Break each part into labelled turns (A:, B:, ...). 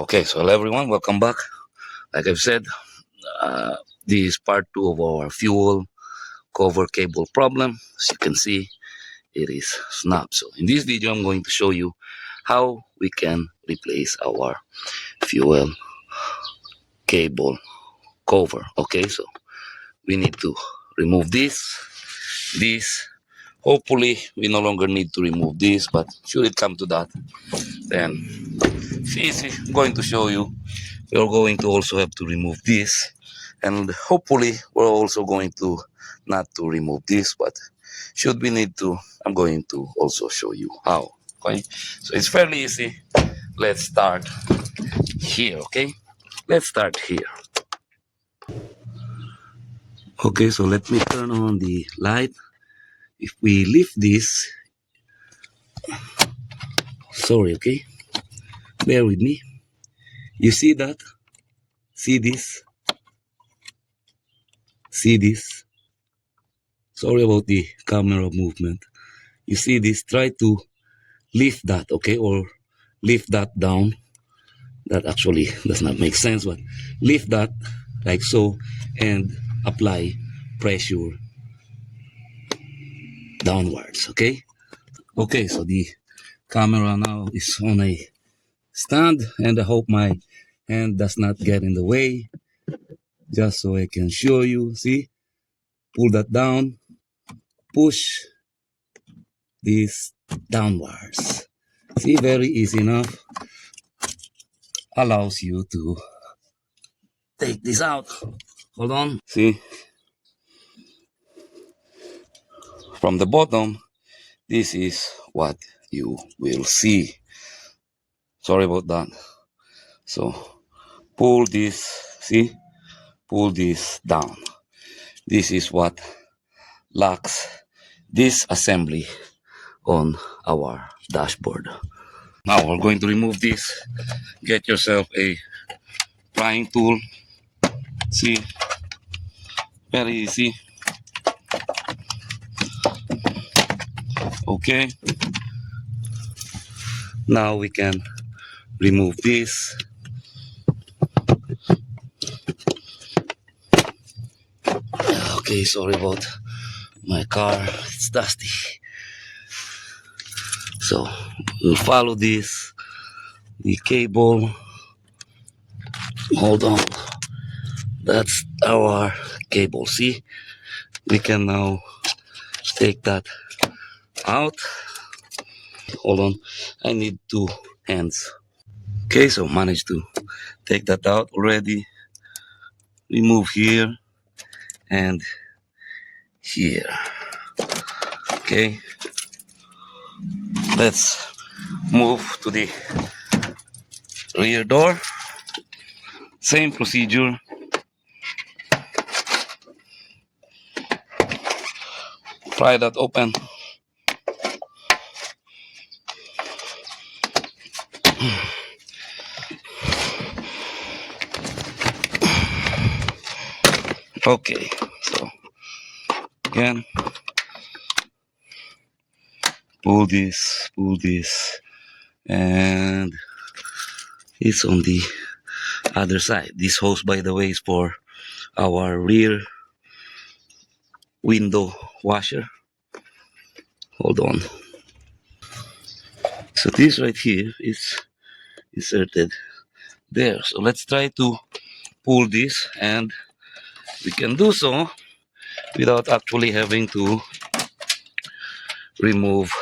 A: Okay, so hello everyone, welcome back. Like I've said, this is part 2 of our fuel cover cable problem. As you can see, it is snapped. So in this video, I'm going to show you how we can replace our fuel cable cover. Okay, so we need to remove this. Hopefully, we no longer need to remove this, but should it come to that, then it's easy. I'm going to show you. We're going to also have to remove this, and hopefully we're also going to not to remove this, but should we need to, I'm going to also show you how. Okay, so it's fairly easy. Let's start here. Okay, let's start here. Okay, so let me turn on the light. If we lift this, sorry, okay, bear with me. You see that? See this? See this? Sorry about the camera movement. You see this? Try to lift that, okay, or lift that down. That actually does not make sense, but lift that like so and apply pressure downwards. Okay, so the camera now is on a stand, and I hope my hand does not get in the way, just so I can show you. See, pull that down, push this downwards. See, very easy enough. Allows you to take this out. Hold on. See, from the bottom, this is what you will see. Sorry about that. So pull this, see, pull this down. This is what locks this assembly on our dashboard. Now we're going to remove this. Get yourself a prying tool. See, very easy. Okay, now we can remove this. Okay, sorry about my car, it's dusty. So we'll follow this, the cable. Hold on, that's our cable. See, we can now take that out. Hold on, I need 2 hands. Okay, so managed to take that out already. Remove here and here. Okay, let's move to the rear door. Same procedure. Pry that open. Okay, so again, pull this, and it's on the other side. This hose, by the way, is for our rear window washer. Hold on. So this right here is inserted there. So let's try to pull this, and we can do so without actually having to remove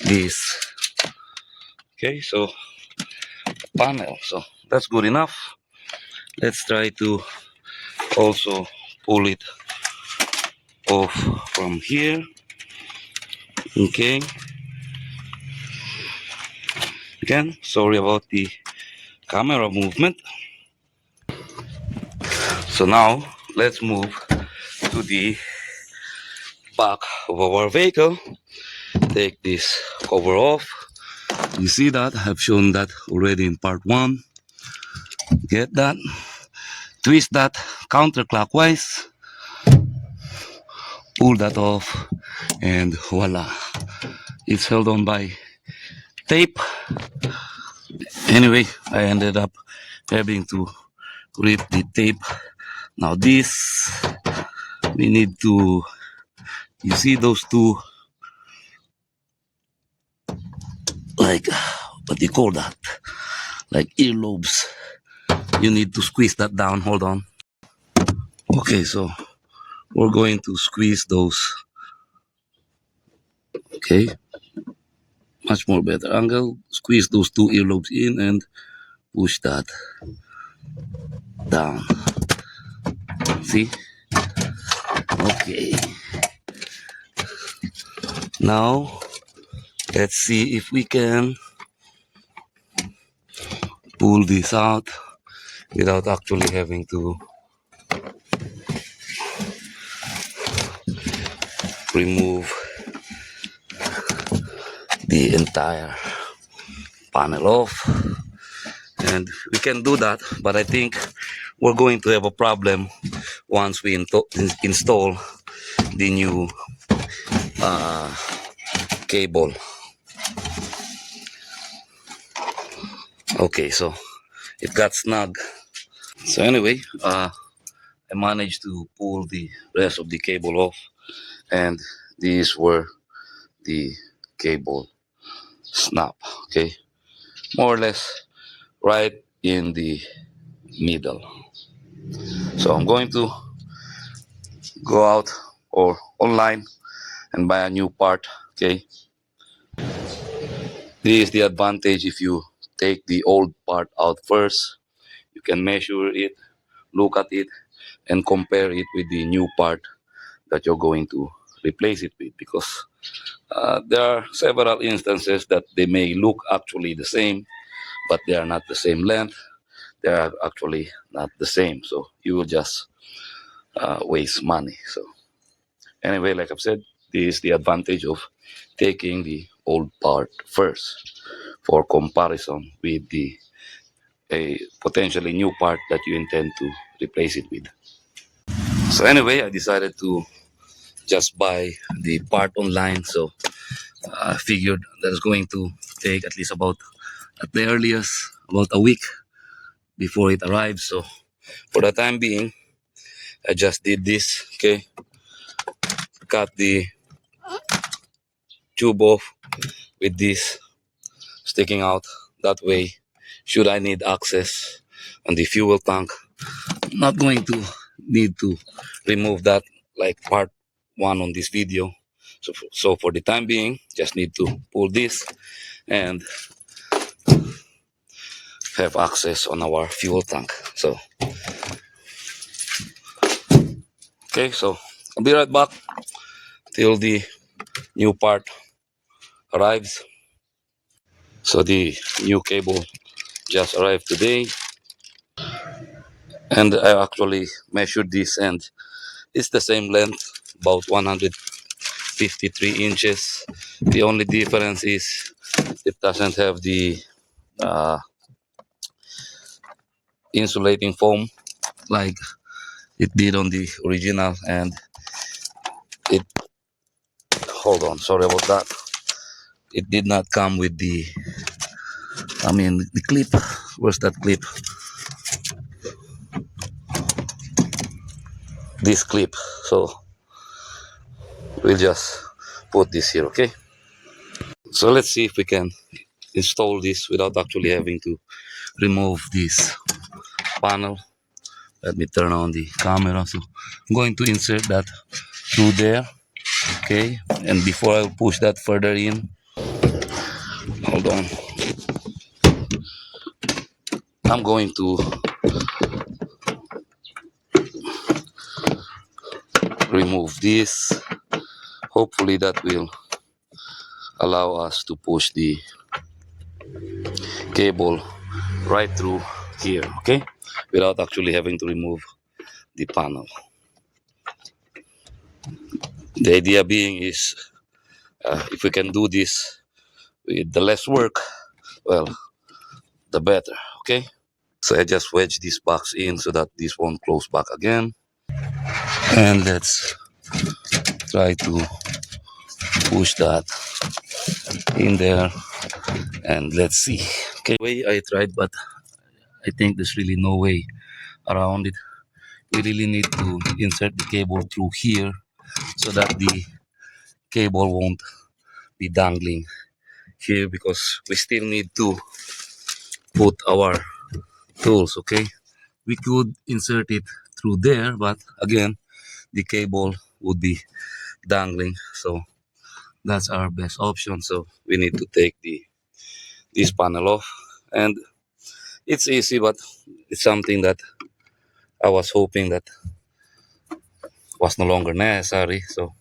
A: this. Okay, so panel, so that's good enough. Let's try to also pull it off from here. Okay, again, sorry about the camera movement. So now let's move to the back of our vehicle. Take this cover off. You see that I've shown that already in part 1. Get that, twist that counterclockwise, pull that off, and voila, it's held on by tape. Anyway, I ended up having to rip the tape. Now this, we need to, you see those two, like, what do you call that? Like earlobes. You need to squeeze that down. Hold on. Okay, so we're going to squeeze those. Okay, much more better angle. Squeeze those two earlobes in and push that down. See? Okay. Now, let's see if we can pull this out without actually having to remove the entire panel off. And we can do that, but I think we're going to have a problem once we install the new cable. Okay, so it got snug. So anyway, I managed to pull the rest of the cable off, and these were the cable snap. Okay, more or less right in the middle. So I'm going to go out or online and buy a new part. Okay, this is the advantage if you take the old part out first. You can measure it, look at it, and compare it with the new part that you're going to replace it with, because there are several instances that they may look actually the same, but they are not the same length. They are actually not the same, so you will just waste money. So anyway, like I've said, this is the advantage of taking the old part first for comparison with the a potentially new part that you intend to replace it with. So anyway, I decided to just buy the part online. So I figured that it's going to take at least about, at the earliest, about a week before it arrives. So for the time being, I just did this. Okay, cut the tube off with this sticking out. That way, should I need access on the fuel tank, I'm not going to need to remove that like part one on this video. So for the time being, just need to pull this and have access on our fuel tank. So okay, so I'll be right back till the new part arrives. So the new cable just arrived today, and I actually measured this, and it's the same length, about 153 inches. The only difference is it doesn't have the uh, insulating foam like it did on the original, and it, hold on, sorry about that, it did not come with the, I mean, the clip. Where's that clip? This clip. So we'll just put this here. Okay, so let's see if we can install this without actually having to remove this panel. Let me turn on the camera. So I'm going to insert that through there. Okay, and before I push that further in, hold on, I'm going to remove this. Hopefully that will allow us to push the cable right through here, okay, without actually having to remove the panel. The idea being is if we can do this with the less work, well, the better. Okay, so I just wedge this box in so that this won't close back again, and let's try to push that in there, and let's see. Okay, way I tried, but I think there's really no way around it. We really need to insert the cable through here so that the cable won't be dangling here, because we still need to put our tools. Okay, we could insert it through there, but again the cable would be dangling, so that's our best option. So we need to take this panel off, and it's easy, but it's something that I was hoping that was no longer necessary. So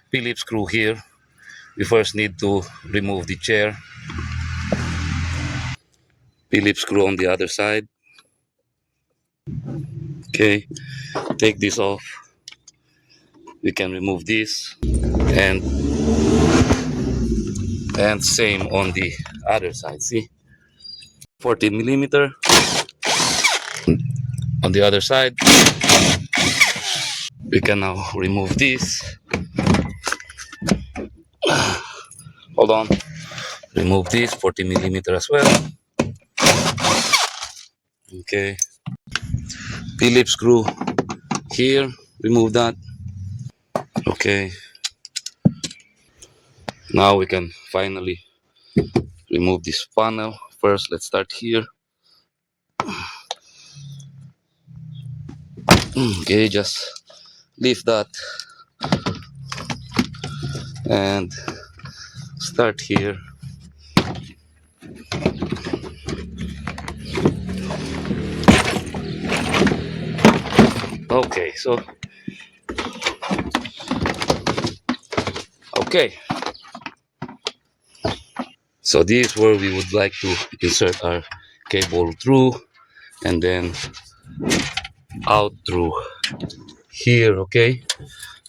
A: Phillips screw here. We first need to remove the chair. Phillips screw on the other side. Okay, take this off. We can remove this, and same on the other side. See, 14 millimeter on the other side. We can now remove this. Hold on. Remove this 40 millimeter as well. Okay. Phillips screw here. Remove that. Okay. Now we can finally remove this panel. First, let's start here. Okay, just leave that and start here. Okay, okay. So this is where we would like to insert our cable through, and then out through here, okay?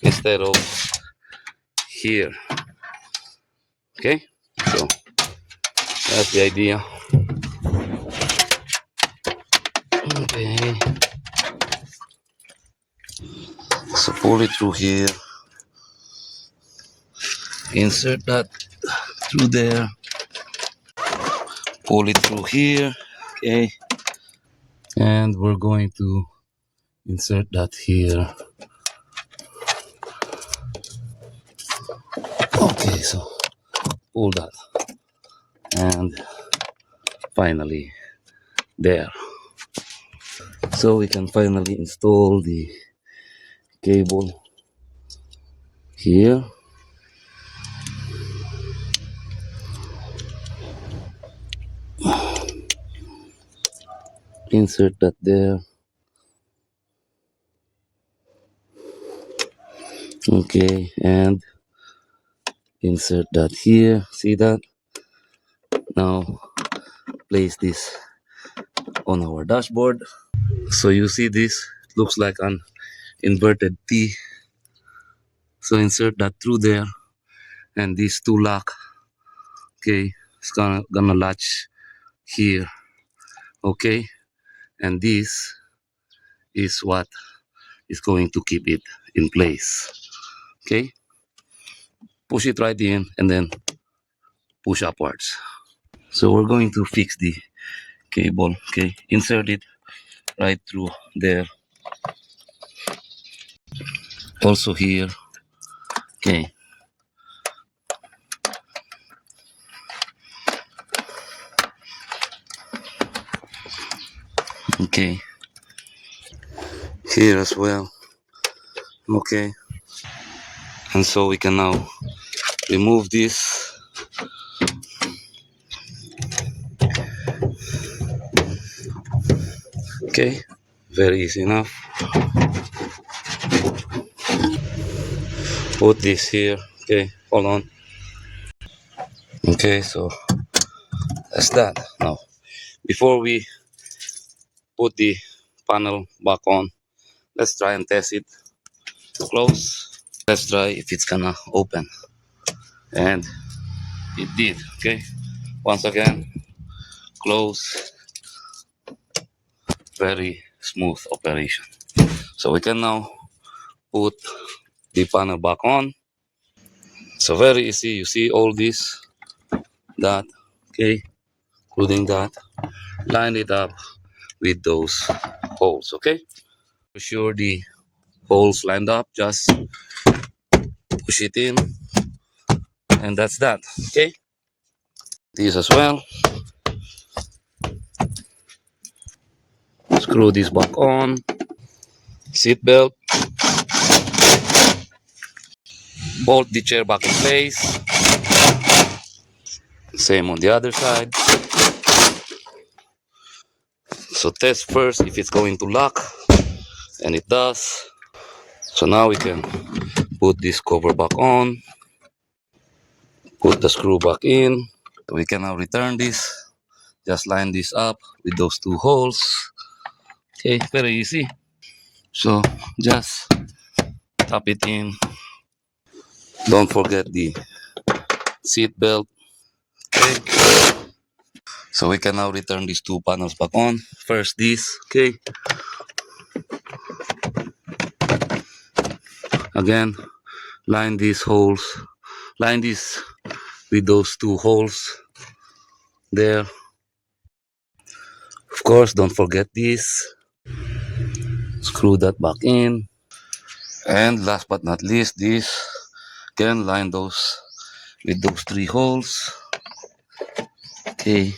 A: Instead of here. Okay? So that's the idea. Okay. So pull it through here. Insert that through there. Pull it through here. Okay. And we're going to insert that here. Okay, so pull that. And finally there. So we can finally install the cable here. Insert that there. Okay, and insert that here. See that? Now place this on our dashboard. So you see this, it looks like an inverted T. So insert that through there, and these two lock. Okay, it's gonna latch here. Okay, and this is what is going to keep it in place. Okay, push it right in and then push upwards. So we're going to fix the cable. Okay, insert it right through there. Also here. Okay. Okay. Here as well. Okay. And so we can now remove this. Okay. Very easy enough. Put this here. Okay. Hold on. Okay. So that's that. Now, before we put the panel back on, let's try and test it. Close. Let's try if it's gonna open. And it did. Okay. Once again, close. Very smooth operation. So we can now put the panel back on. So very easy. You see all this, that. Okay. including that. Line it up with those holes, okay? For sure the holes lined up, just push it in, and that's that, okay? This as well. Screw this back on. Seat belt. Bolt the chair back in place. Same on the other side. So test first if it's going to lock, and it does. So now we can put this cover back on, put the screw back in. We can now return this. Just line this up with those two holes. Okay, very easy. So just tap it in. Don't forget the seat belt. Okay. So we can now return these two panels back on. First this, okay. Again, line these holes. Line this with those two holes there. Of course, don't forget this. Screw that back in. And last but not least, this. Again, line those with those three holes. Okay.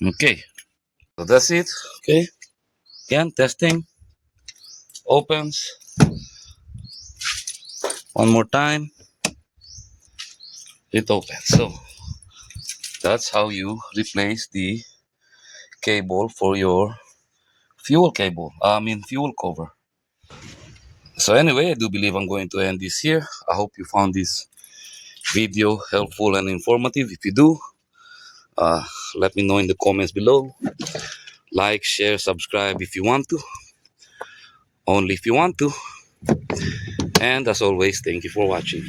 A: Okay. So that's it. Okay. Again, testing. Opens. One more time. It opens. So that's how you replace the cable for your fuel cable. Fuel cover. So anyway, I do believe I'm going to end this here. I hope you found this video helpful and informative. If you do, let me know in the comments below. Like, share, subscribe if you want to. Only if you want to. And as always, thank you for watching.